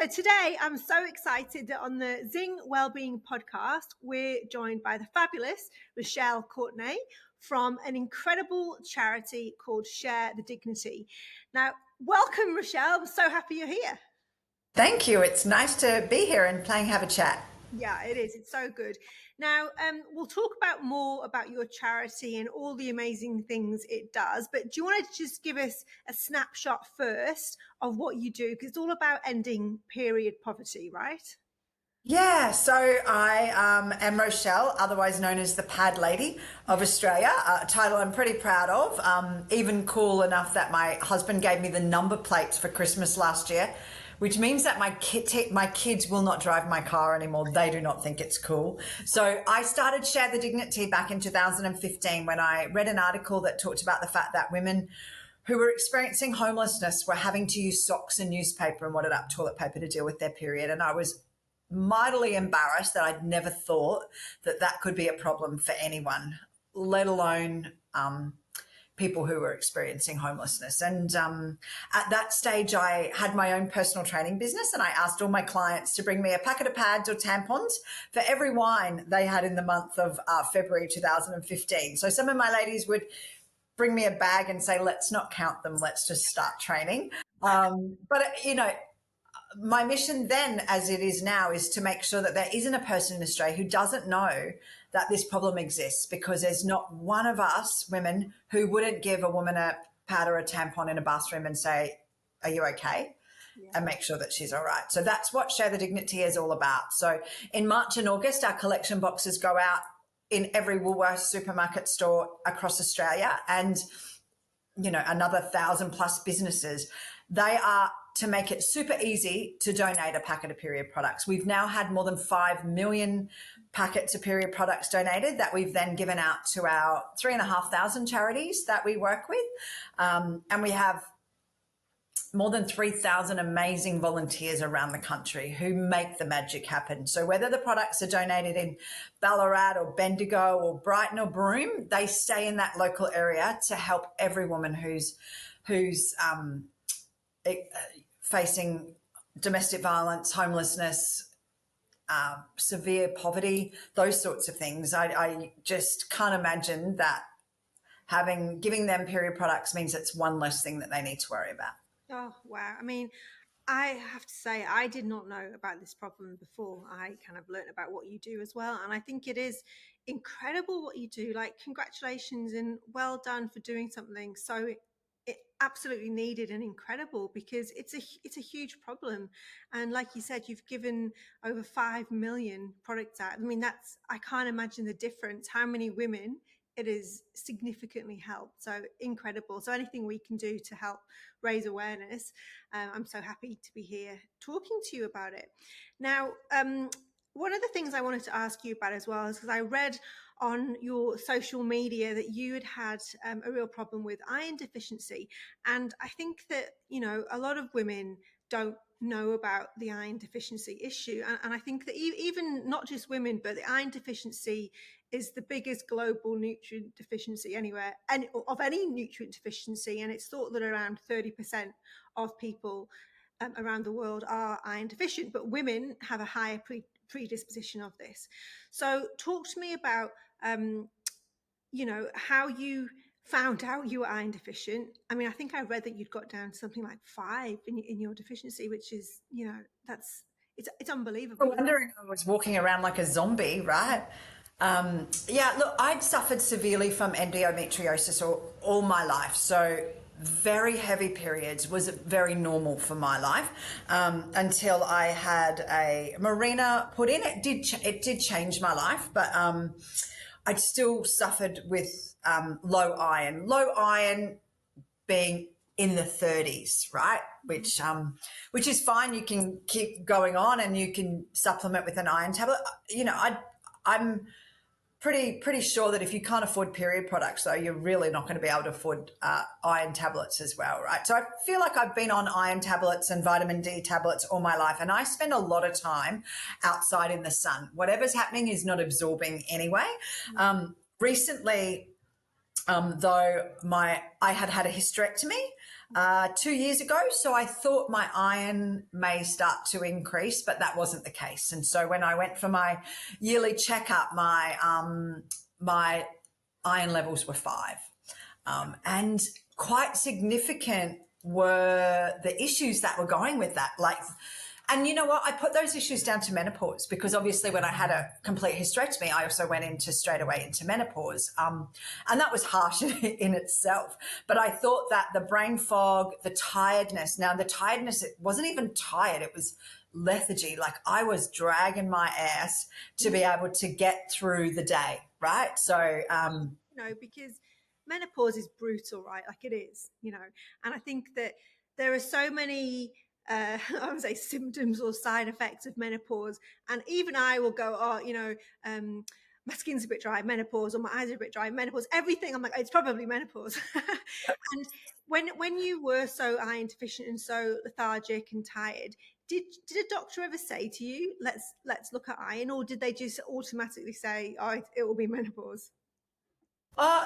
So today I'm so excited that on the Zing Wellbeing podcast, we're joined by the fabulous Rochelle Courtney from an incredible charity called Share the Dignity. Now, welcome, Rochelle. I'm so happy you're here. Thank you. It's nice to be here and have a chat. Yeah, it is. It's so good. Now, we'll talk about more about your charity and all the amazing things it does. But do you want to just give us a snapshot first of what you do? Because it's all about ending period poverty, right? Yeah, so I am Rochelle, otherwise known as the Pad Lady of Australia, a title I'm pretty proud of. Even cool enough that my husband gave me the number plates for Christmas last year, which means that my kids will not drive my car anymore. They do not think it's cool. So I started Share the Dignity back in 2015 when I read an article that talked about the fact that women who were experiencing homelessness were having to use socks and newspaper and wadded up toilet paper to deal with their period. And I was mightily embarrassed that I'd never thought that that could be a problem for anyone, let alone people who were experiencing homelessness. And at that stage, I had my own personal training business, and I asked all my clients to bring me a packet of pads or tampons for every wine they had in the month of February 2015. So some of my ladies would bring me a bag and say, let's not count them, let's just start training. But, you know, my mission then, as it is now, is to make sure that there isn't a person in Australia who doesn't know that this problem exists, because there's not one of us women who wouldn't give a woman a pad or a tampon in a bathroom and say, are you okay? Yeah. And make sure that she's all right. So that's what Share the Dignity is all about. So in March and August, our collection boxes go out in every Woolworths supermarket store across Australia, and, you know, another 1,000 plus businesses. They are to make it super easy to donate a packet of period products. We've now had more than 5 million packets of period products donated that we've then given out to our 3,500 charities that we work with. And we have more than 3,000 amazing volunteers around the country who make the magic happen. So whether the products are donated in Ballarat or Bendigo or Brighton or Broome, they stay in that local area to help every woman who's facing domestic violence, homelessness, severe poverty, those sorts of things. I just can't imagine that giving them period products means it's one less thing that they need to worry about. Oh, wow. I mean, I have to say, I did not know about this problem before I kind of learned about what you do as well. And I think it is incredible what you do. Like, congratulations and well done for doing something so it absolutely needed and incredible, because it's a huge problem. And like you said, you've given over 5 million products out. I mean, I can't imagine the difference, how many women it has significantly helped. So incredible. So anything we can do to help raise awareness, I'm so happy to be here talking to you about it. Now, one of the things I wanted to ask you about as well is because I read on your social media that you had a real problem with iron deficiency. And I think that, you know, a lot of women don't know about the iron deficiency issue. And I think that even not just women, but the iron deficiency is the biggest global nutrient deficiency anywhere, and of any nutrient deficiency. And it's thought that around 30% of people around the world are iron deficient, but women have a higher predisposition of this. So talk to me about, you know, how you found out you were iron deficient. I mean, I think I read that you'd got down to something like 5 in your deficiency, which is, you know, it's unbelievable. I'm wondering, I was walking around like a zombie, right? Yeah, look, I'd suffered severely from endometriosis all my life. So very heavy periods was very normal for my life until I had a Mirena put in. It did change my life, but I still suffered with low iron being in the 30s, right? Which is fine. You can keep going on and you can supplement with an iron tablet. You know, I'm pretty sure that if you can't afford period products, though, you're really not going to be able to afford iron tablets as well, right? So I feel like I've been on iron tablets and vitamin D tablets all my life, and I spend a lot of time outside in the sun. Whatever's happening is not absorbing anyway. Recently, though, I had a hysterectomy 2 years ago. So I thought my iron may start to increase, but that wasn't the case. And so when I went for my yearly checkup, my iron levels were 5, and quite significant were the issues that were going with that. Like, and you know what? I put those issues down to menopause because obviously when I had a complete hysterectomy, I also went into straight away into menopause. And that was harsh in itself. But I thought that the brain fog, the tiredness, now the tiredness, it wasn't even tired. It was lethargy. Like I was dragging my ass to be able to get through the day. Right. So, Because menopause is brutal, right? Like it is, and I think that there are so many I would say symptoms or side effects of menopause, and even I will go, oh, my skin's a bit dry, menopause, or my eyes are a bit dry, menopause, everything. I'm like, it's probably menopause. And when you were so iron deficient and so lethargic and tired, did a doctor ever say to you, let's look at iron, or did they just automatically say, oh, it will be menopause?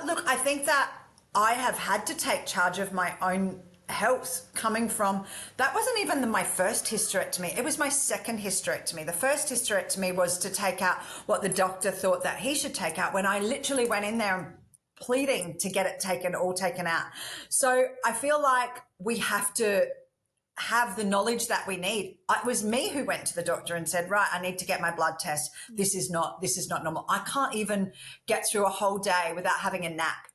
look, I think that I have had to take charge of my own health coming from that wasn't even my first hysterectomy. It was my second hysterectomy. The first hysterectomy was to take out what the doctor thought that he should take out when I literally went in there and pleading to get it all taken out. So I feel like we have to have the knowledge that we need. It was me who went to the doctor and said, right, I need to get my blood test. This is not normal. I can't even get through a whole day without having a nap.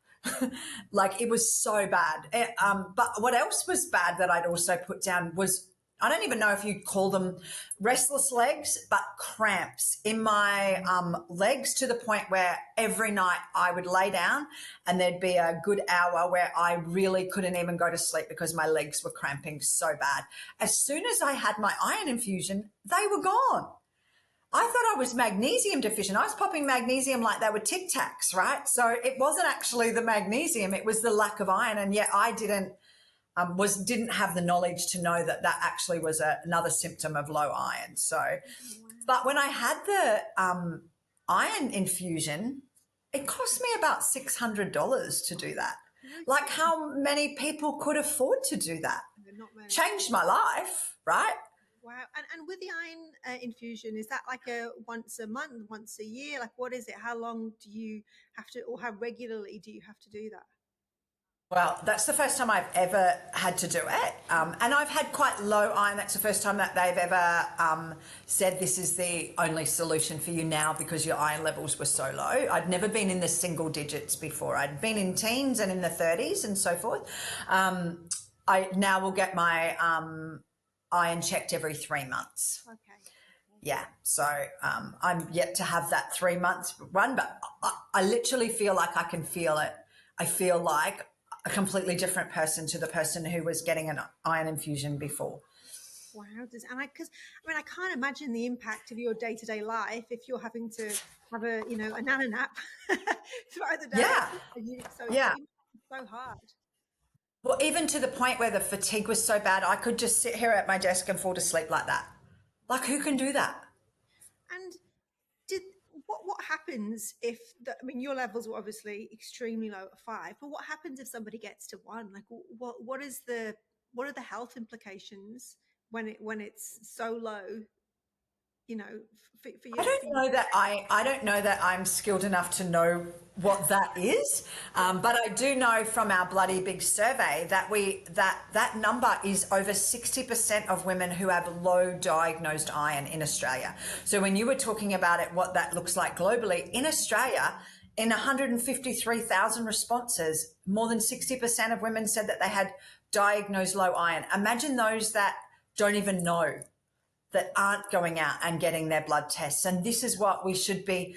Like it was so bad. But what else was bad that I'd also put down was, I don't even know if you'd call them restless legs, but cramps in my legs, to the point where every night I would lay down and there'd be a good hour where I really couldn't even go to sleep because my legs were cramping so bad. As soon as I had my iron infusion, they were gone. I thought I was magnesium deficient. I was popping magnesium like they were Tic Tacs, right? So it wasn't actually the magnesium, it was the lack of iron. And yet I didn't have the knowledge to know that that actually was another symptom of low iron. So, but when I had the iron infusion, it cost me about $600 to do that. Like how many people could afford to do that? Not many. Changed my life, right? Wow. And with the iron infusion, is that like a once a month, once a year? Like what is it? How long do you have to, or how regularly do you have to do that? Well, that's the first time I've ever had to do it. And I've had quite low iron. That's the first time that they've ever said this is the only solution for you now because your iron levels were so low. I'd never been in the single digits before. I'd been in teens and in the 30s and so forth. I now will get my iron checked every 3 months. Okay. Yeah, so I'm yet to have that 3 months run, but I literally feel like I can feel it. I feel like a completely different person to the person who was getting an iron infusion before. Wow. I can't imagine the impact of your day to day life if you're having to have a nana nap throughout the day. Yeah, So yeah. it's so hard. Well, even to the point where the fatigue was so bad, I could just sit here at my desk and fall to sleep like that. Like, who can do that? And did what happens if your levels were obviously extremely low at 5, but what happens if somebody gets to 1? Like what are the health implications when it's so low, for I you? don't know that I don't know that I'm skilled enough to know what that is, but I do know from our bloody big survey that number is over 60% of women who have low diagnosed iron in Australia. So when you were talking about it, what that looks like globally in Australia, in 153,000 responses, more than 60% of women said that they had diagnosed low iron. Imagine those that don't even know, that aren't going out and getting their blood tests. And this is what we should be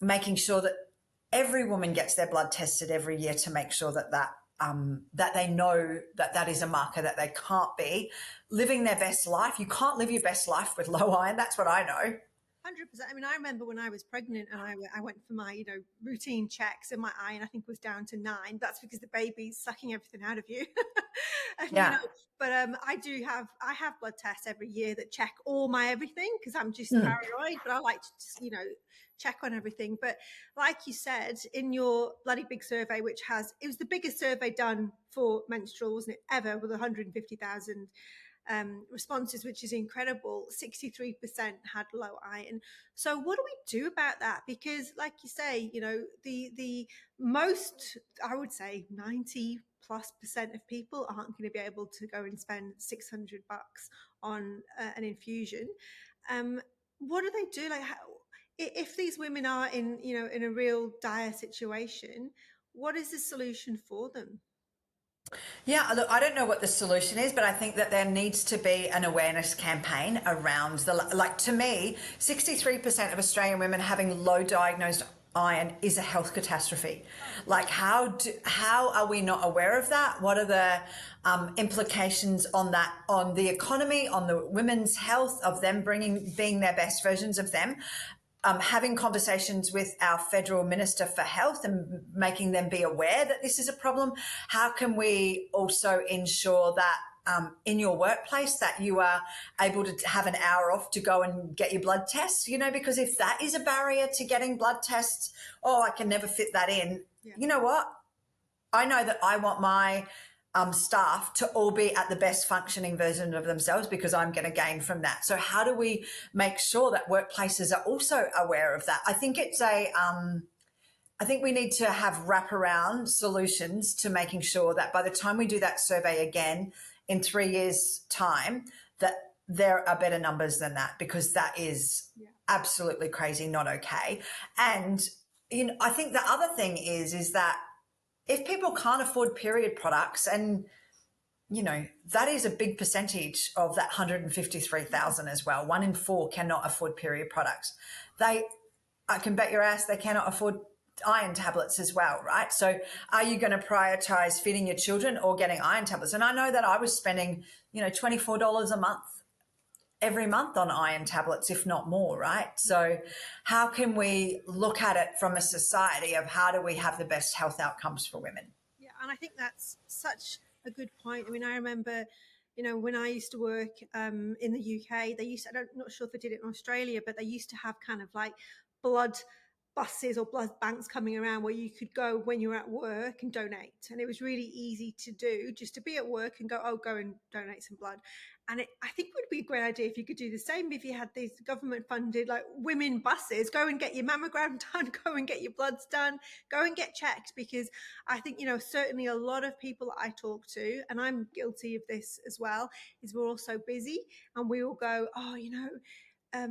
making sure that every woman gets their blood tested every year to make sure that they know that is a marker that they can't be living their best life. You can't live your best life with low iron. That's what I know. 100%. I mean, I remember when I was pregnant and I went for my, routine checks and my iron, I think was down to 9. That's because the baby's sucking everything out of you. and, Yeah. but I have blood tests every year that check all my everything because I'm just Mm. paranoid, but I like to just, check on everything. But like you said, in your bloody big survey, it was the biggest survey done for menstrual, wasn't it, ever, with 150,000 responses, which is incredible. 63% had low iron. So what do we do about that? Because, like you say, the most, I would say, 90+% of people aren't going to be able to go and spend $600 on an infusion. Um, what do they do? Like, if these women are in a real dire situation, what is the solution for them? Yeah, look, I don't know what the solution is, but I think that there needs to be an awareness campaign around like to me, 63% of Australian women having low diagnosed iron is a health catastrophe. Oh, Like how are we not aware of that? What are the implications on that, on the economy, on the women's health of them being their best versions of them? Having conversations with our federal minister for health and making them be aware that this is a problem. How can we also ensure that in your workplace that you are able to have an hour off to go and get your blood tests? Because if that is a barrier to getting blood tests, oh, I can never fit that in. yeah, You know what? I know that I want my staff to all be at the best functioning version of themselves because I'm going to gain from that. So how do we make sure that workplaces are also aware of that? I think we need to have wraparound solutions to making sure that by the time we do that survey again in 3 years' time, that there are better numbers than that, because that is yeah, absolutely crazy, not okay. And I think the other thing is that if people can't afford period products, and that is a big percentage of that 153,000 as well. 1 in 4 cannot afford period products. I can bet your ass they cannot afford iron tablets as well, right? So are you going to prioritize feeding your children or getting iron tablets? And I know that I was spending, $24 a month every month on iron tablets, if not more, right? So how can we look at it from a society of how do we have the best health outcomes for women? yeah. And I think that's such a good point. I mean, I remember, when I used to work in the UK, I'm not sure if they did it in Australia, but they used to have kind of like blood buses or blood banks coming around where you could go when you're at work and donate. And it was really easy to do, just to be at work and go and donate some blood. And I think it would be a great idea if you could do the same if you had these government funded like women buses. Go and get your mammogram done, go and get your bloods done, go and get checked. Because I think, certainly a lot of people I talk to, and I'm guilty of this as well, is we're all so busy and we all go, oh,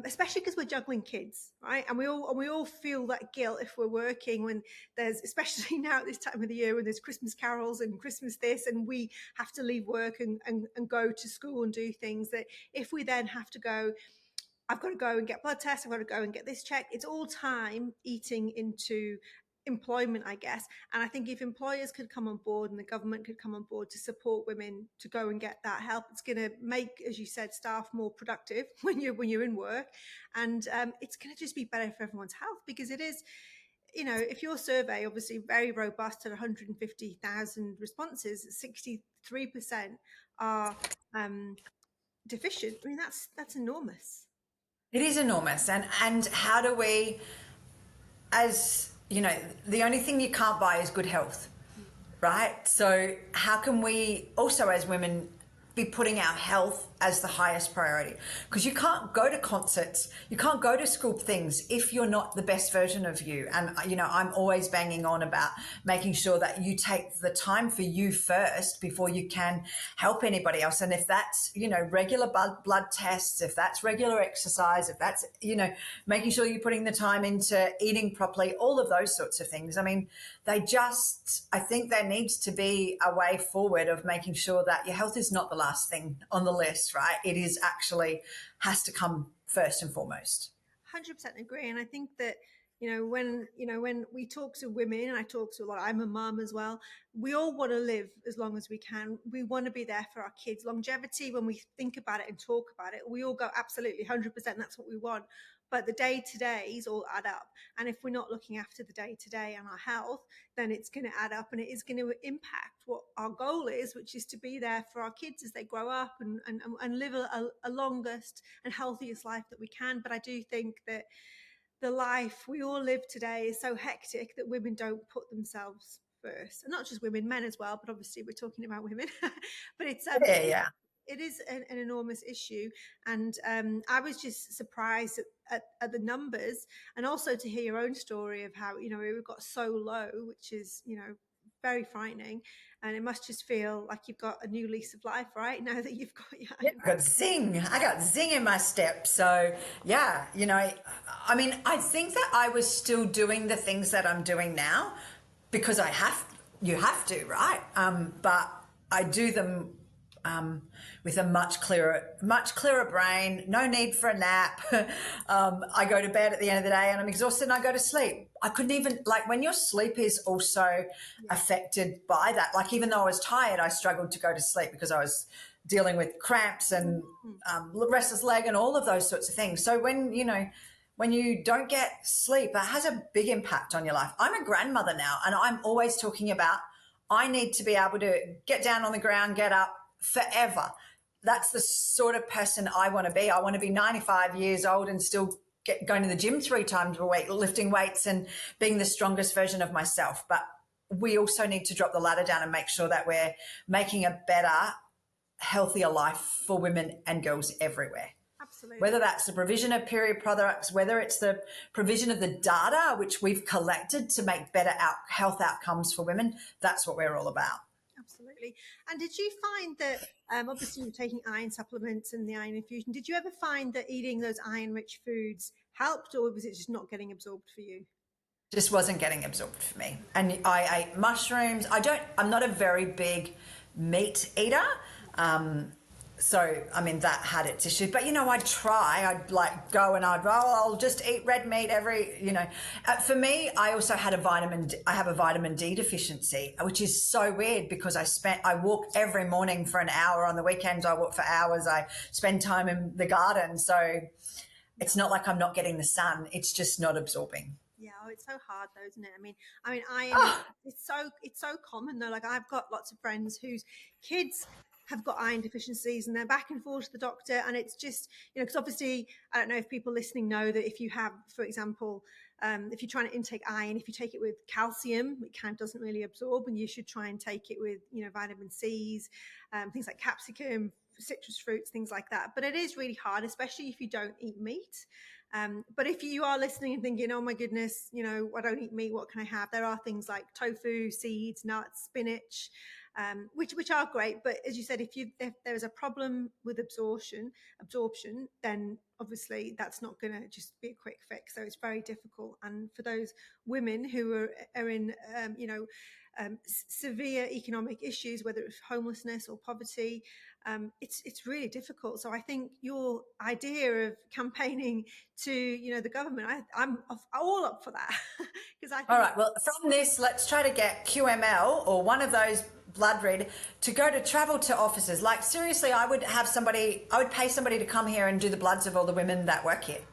especially because we're juggling kids, right? And we all feel that guilt if we're working when there's, especially now at this time of the year when there's Christmas carols and Christmas this, and we have to leave work and go to school and do things that if we then have to go, I've got to go and get blood tests, I've got to go and get this checked. It's all time eating into employment, I guess. And I think if employers could come on board and the government could come on board to support women to go and get that help, it's going to make, as you said, staff more productive when you're in work, and it's going to just be better for everyone's health. Because it is, if your survey obviously very robust at 150,000 responses, 63% are deficient. I mean, that's enormous. It is enormous. And how do we, as the only thing you can't buy is good health, right? So how can we also as women be putting our health as the highest priority? Because you can't go to concerts, you can't go to school things if you're not the best version of you. And I'm always banging on about making sure that you take the time for you first before you can help anybody else. And if that's regular blood tests, if that's regular exercise, if that's making sure you're putting the time into eating properly, all of those sorts of things. I mean, I think there needs to be a way forward of making sure that your health is not the last thing on the list, right? It is actually has to come first and foremost. 100% agree. And I think that, when we talk to women, and I talk to a lot, I'm a mom as well, we all want to live as long as we can. We want to be there for our kids. Longevity, when we think about it and talk about it, we all go absolutely 100%. That's what we want. but the day to days all add up. And if we're not looking after the day to day and our health, then it's going to add up, and it is going to impact what our goal is, which is to be there for our kids as they grow up and live a longest and healthiest life that we can. But I do think that the life we all live today is so hectic that women don't put themselves first, and not just women, men as well. But obviously, we're talking about women. But Yeah, yeah. it is an enormous issue, and I was just surprised at the numbers, and also to hear your own story of how it got so low, which is very frightening, and it must just feel like you've got a new lease of life right now that you've got your Yeah, own. I got zing. I got zing in my step. So, yeah, I mean, I think that I was still doing the things that I'm doing now because you have to, right? But I do them with a much clearer brain. No need for a nap. I go to bed at the end of the day and I'm exhausted and I go to sleep. I couldn't even, like, when your sleep is also Yeah. affected by that, like, even though I was tired, I struggled to go to sleep because I was dealing with cramps and Mhm. restless leg and all of those sorts of things. So when you don't get sleep, that has a big impact on your life. I'm a grandmother now, and I'm always talking about I need to be able to get down on the ground, get up forever. That's the sort of person I want to be. I want to be 95 years old and still going to the gym 3 times a week, lifting weights and being the strongest version of myself. But we also need to drop the ladder down and make sure that we're making a better, healthier life for women and girls everywhere. Absolutely. Whether that's the provision of period products, whether it's the provision of the data which we've collected to make better health outcomes for women, that's what we're all about. Absolutely. And did you find that, obviously you're taking iron supplements and the iron infusion, did you ever find that eating those iron rich foods helped, or was it just not getting absorbed for you? Just wasn't getting absorbed for me. And I ate mushrooms. I'm not a very big meat eater. So, I mean, that had its issue. But, I'd try. I'd like go and I'll just eat red meat for me, I also had I have a vitamin D deficiency, which is so weird because I walk every morning for an hour. On the weekends, I walk for hours. I spend time in the garden. So it's not like I'm not getting the sun. It's just not absorbing. Yeah, oh, it's so hard though, isn't it? I mean, iron. Oh, It's so common though. Like I've got lots of friends whose kids have got iron deficiencies, and they're back and forth to the doctor, and it's just because obviously I don't know if people listening know that if you have, for example, if you're trying to intake iron, if you take it with calcium, it kind of doesn't really absorb, and you should try and take it with vitamin C's, things like capsicum, citrus fruits, things like that. But it is really hard, especially if you don't eat meat. But if you are listening and thinking, oh my goodness, I don't eat meat, what can I have? There are things like tofu, seeds, nuts, spinach, which are great. But as you said, if there is a problem with absorption, then obviously that's not going to just be a quick fix. So it's very difficult. And for those women who are in, severe economic issues, whether it's homelessness or poverty, it's really difficult. So I think your idea of campaigning to the government, I'm all up for that because I all think right. Well, from this, let's try to get QML or one of those blood read to go to travel to offices. Like, seriously, I would pay somebody to come here and do the bloods of all the women that work here. yeah,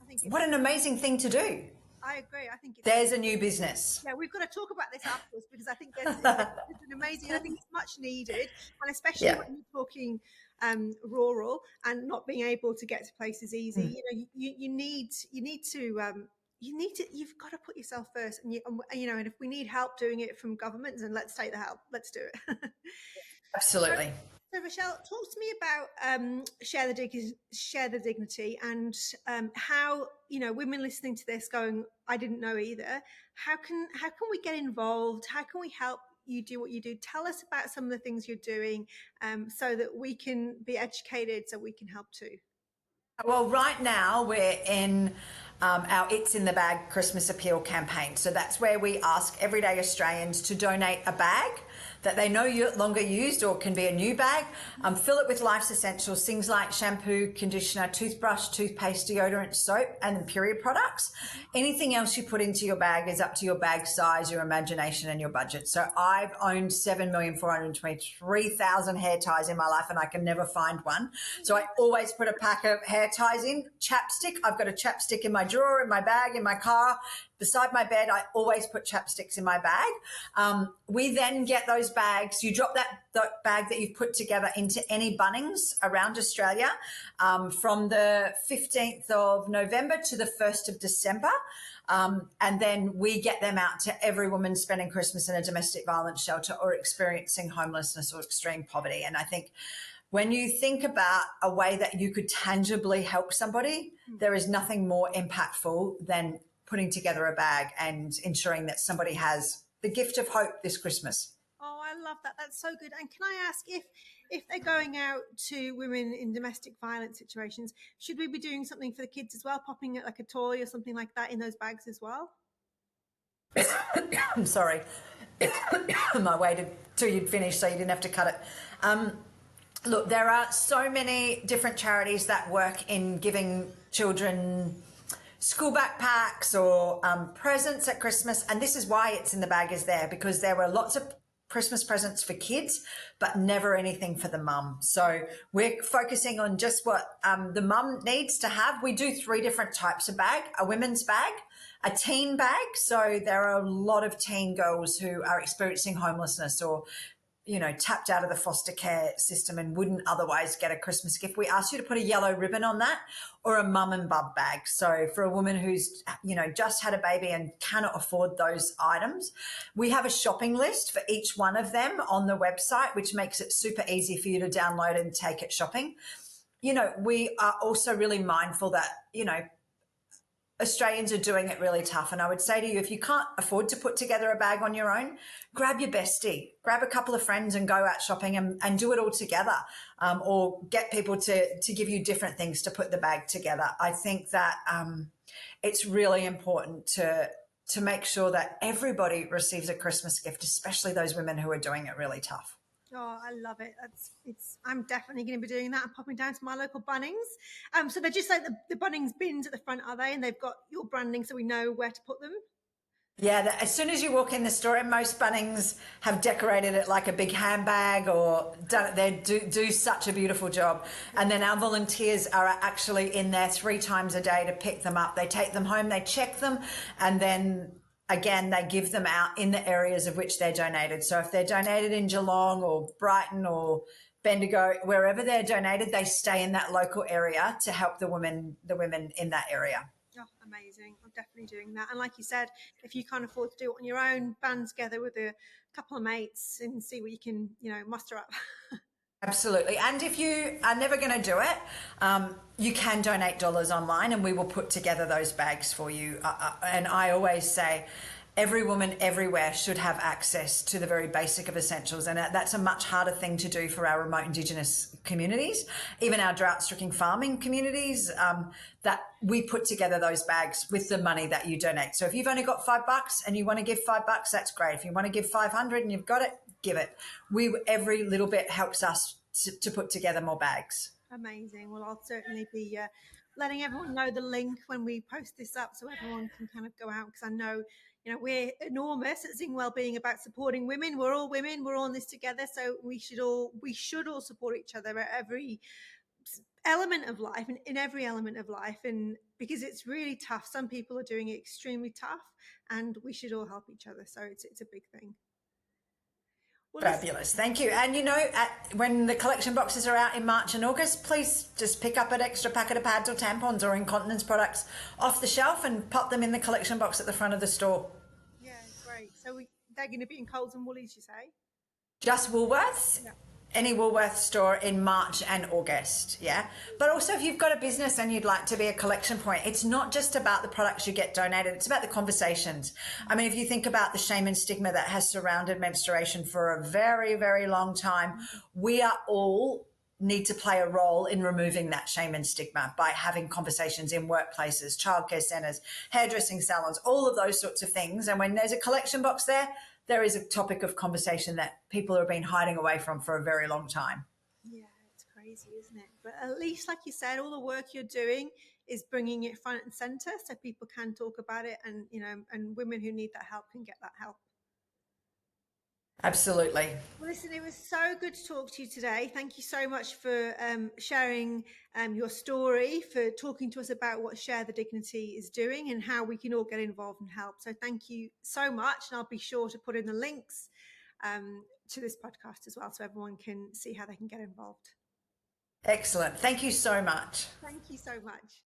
I think What an amazing thing to do. I agree. I think it's There's a new business. yeah, we've got to talk about this afterwards because I think it's an amazing. I think it's much needed, and especially Yeah. when you're talking rural and not being able to get to places easy. You've got to put yourself first, and if we need help doing it from governments, then let's take the help. Let's do it. So, Absolutely. so Rochelle, talk to me about share the dignity, and how women listening to this going, I didn't know either. How can we get involved? How can we help you do what you do? Tell us about some of the things you're doing, so that we can be educated, so we can help too. Well, right now we're in our It's in the Bag Christmas Appeal campaign. So that's where we ask everyday Australians to donate a bag that they no longer used or can be a new bag. Fill it with life's essentials, things like shampoo, conditioner, toothbrush, toothpaste, deodorant, soap, and then period products. Anything else you put into your bag is up to your bag size, your imagination, and your budget. So I've owned 7,423,000 hair ties in my life, and I can never find one. So I always put a pack of hair ties in. Chapstick, I've got a chapstick in my drawer, in my bag, in my car. Beside my bed, I always put chapsticks in my bag. We then get those bags. You drop that bag that you've put together into any Bunnings around Australia from the 15th of November to the 1st of December. And then we get them out to every woman spending Christmas in a domestic violence shelter or experiencing homelessness or extreme poverty. And I think when you think about a way that you could tangibly help somebody, there is nothing more impactful than putting together a bag and ensuring that somebody has the gift of hope this Christmas. Oh, I love that. That's so good. And can I ask if they're going out to women in domestic violence situations, should we be doing something for the kids as well, popping like a toy or something like that in those bags as well? I'm sorry. I waited till you'd finished so you didn't have to cut it. Look, there are so many different charities that work in giving children school backpacks or presents at Christmas. And this is why it's in the bag is there, because there were lots of Christmas presents for kids, but never anything for the mum. So we're focusing on just what the mum needs to have. We do 3 different types of bag: a women's bag, a teen bag. So there are a lot of teen girls who are experiencing homelessness or tapped out of the foster care system and wouldn't otherwise get a Christmas gift. We ask you to put a yellow ribbon on that, or a mum and bub bag. So for a woman who's, just had a baby and cannot afford those items, we have a shopping list for each one of them on the website, which makes it super easy for you to download and take it shopping. We are also really mindful that, Australians are doing it really tough. And I would say to you, if you can't afford to put together a bag on your own, grab your bestie, grab a couple of friends and go out shopping and do it all together, or get people to give you different things to put the bag together. I think that it's really important to make sure that everybody receives a Christmas gift, especially those women who are doing it really tough. Oh, I love it. I'm definitely going to be doing that and popping down to my local Bunnings. So they're just like the Bunnings bins at the front, are they? And they've got your branding so we know where to put them. Yeah, as soon as you walk in the store, and most Bunnings have decorated it like a big handbag or they do such a beautiful job. And then our volunteers are actually in there 3 times a day to pick them up. They take them home, they check them, and then again, they give them out in the areas of which they're donated. So if they're donated in Geelong or Brighton or Bendigo, wherever they're donated, they stay in that local area to help the women in that area. Oh, amazing. I'm definitely doing that. And like you said, if you can't afford to do it on your own, band together with a couple of mates and see what you can, muster up. Absolutely. And if you are never going to do it, you can donate dollars online and we will put together those bags for you. And I always say every woman everywhere should have access to the very basic of essentials. And that's a much harder thing to do for our remote Indigenous communities, even our drought-stricken farming communities, that we put together those bags with the money that you donate. So if you've only got $5 and you want to give $5, that's great. If you want to give 500 and you've got it, give it. Every little bit helps us to put together more bags. Amazing. Well, I'll certainly be letting everyone know the link when we post this up so everyone can kind of go out, because I know, we're enormous at Zing Wellbeing about supporting women. We're all women. We're all in this together. So we should all support each other at every element of life and in every element of life. And because it's really tough. Some people are doing it extremely tough and we should all help each other. So it's a big thing. Well, fabulous. Thank you. And, when the collection boxes are out in March and August, please just pick up an extra packet of pads or tampons or incontinence products off the shelf and pop them in the collection box at the front of the store. Yeah, great. So they're going to be in Coles and Woolies, you say? Just Woolworths? Yeah. Any Woolworths store in March and August, yeah? But also if you've got a business and you'd like to be a collection point, it's not just about the products you get donated, it's about the conversations. I mean, if you think about the shame and stigma that has surrounded menstruation for a very, very long time, we are all need to play a role in removing that shame and stigma by having conversations in workplaces, childcare centres, hairdressing salons, all of those sorts of things. And when there's a collection box there, there is a topic of conversation that people have been hiding away from for a very long time. Yeah, it's crazy, isn't it? But at least, like you said, all the work you're doing is bringing it front and center so people can talk about it, and and women who need that help can get that help. Absolutely. Well, listen, it was so good to talk to you today. Thank you so much for sharing your story, for talking to us about what Share the Dignity is doing and how we can all get involved and help. So, thank you so much. And I'll be sure to put in the links to this podcast as well so everyone can see how they can get involved. Excellent. Thank you so much. Thank you so much.